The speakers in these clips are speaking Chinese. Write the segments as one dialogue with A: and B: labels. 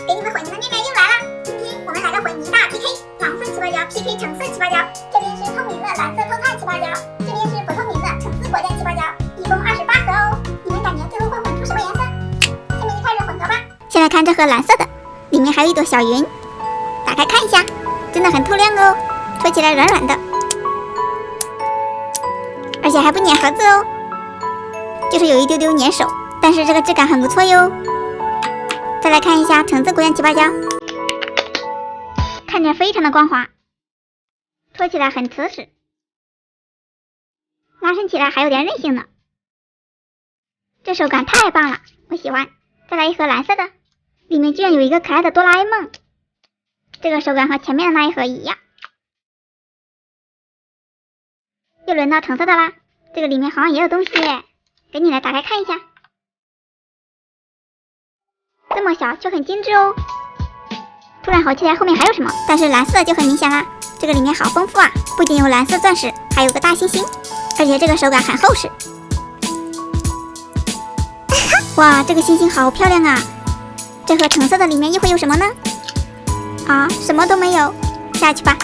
A: 给你们混凝的面面又来了。今天我们来个混凝大 PK， 黄色起泡胶 PK 橙色起泡胶。这边是透明的蓝色透碳起泡胶，这边是不透明的橙色果酱起泡胶，一共28盒哦。你们感觉最后会混出什么颜色？下面就开始混合吧。先来看这盒蓝色的，里面还有一朵小云，打开看一下，真的很透亮哦，搓起来软软的，而且还不粘盒子哦，就是有一丢丢粘手，但是这个质感很不错哟。再来看一下橙色果酱起泡胶，看着非常的光滑，搓起来很瓷实，拉伸起来还有点韧性呢，这手感太棒了，我喜欢。再来一盒蓝色的，里面居然有一个可爱的哆啦 A 梦，这个手感和前面的那一盒一样。又轮到橙色的啦，这个里面好像也有东西耶，给你来打开看一下。这么小却很精致哦，突然好期待后面还有什么，但是蓝色的就很明显啦，这个里面好丰富啊，不仅有蓝色钻石，还有个大星星，而且这个手感很厚实。哇，这个星星好漂亮啊，这盒橙色的里面又会有什么呢？啊，什么都没有，下去吧。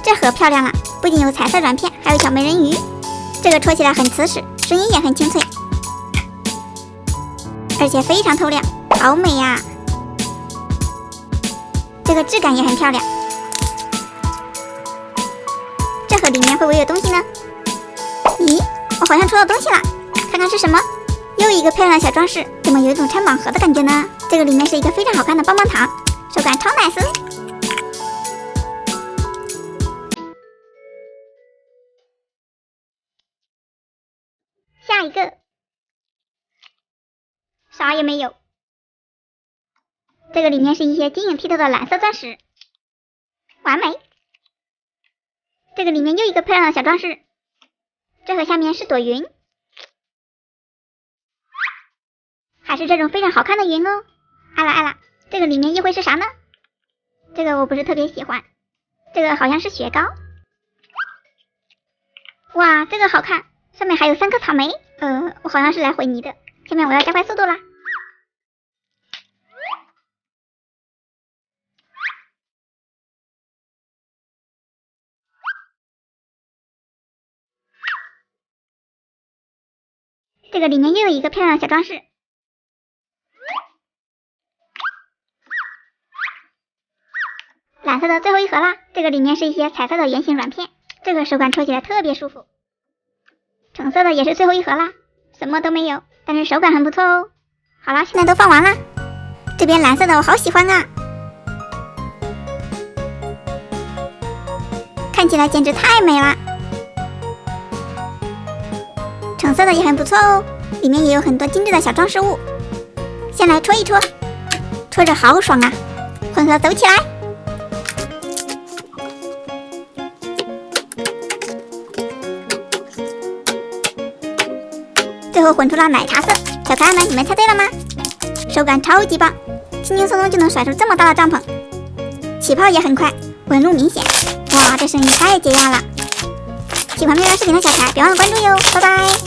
A: 这盒漂亮了，不仅有彩色软片，还有小美人鱼，这个戳起来很瓷实，声音也很清脆，而且非常透亮，好美呀！这个质感也很漂亮。这盒里面会不会有东西呢？咦，我好像抽到东西了，看看是什么？又一个漂亮的小装饰，怎么有一种拆盲盒的感觉呢？这个里面是一个非常好看的棒棒糖，手感超 nice。下一个，啥也没有。这个里面是一些晶莹剔透的蓝色钻石，完美。这个里面又一个漂亮的小装饰，这盒下面是朵云，还是这种非常好看的云哦。爱了爱了，这个里面又会是啥呢？这个我不是特别喜欢，这个好像是雪糕。哇，这个好看，上面还有3颗草莓。我好像是来混泥的，下面我要加快速度啦。这个里面又有一个漂亮的小装饰，蓝色的最后一盒啦。这个里面是一些彩色的圆形软片，这个手感戳起来特别舒服。橙色的也是最后一盒啦，什么都没有，但是手感很不错哦。好啦，现在都放完啦。这边蓝色的我好喜欢啊，看起来简直太美了。橙色的也很不错哦，里面也有很多精致的小装饰物。先来戳一戳，戳着好爽啊！混合走起来。最后混出了奶茶色，小可爱们，你们猜对了吗？手感超级棒，轻轻松松就能甩出这么大的帐篷，起泡也很快，纹路明显。哇，这声音太解压了！喜欢蜜蜡视频的小可爱，别忘了关注哟，拜拜。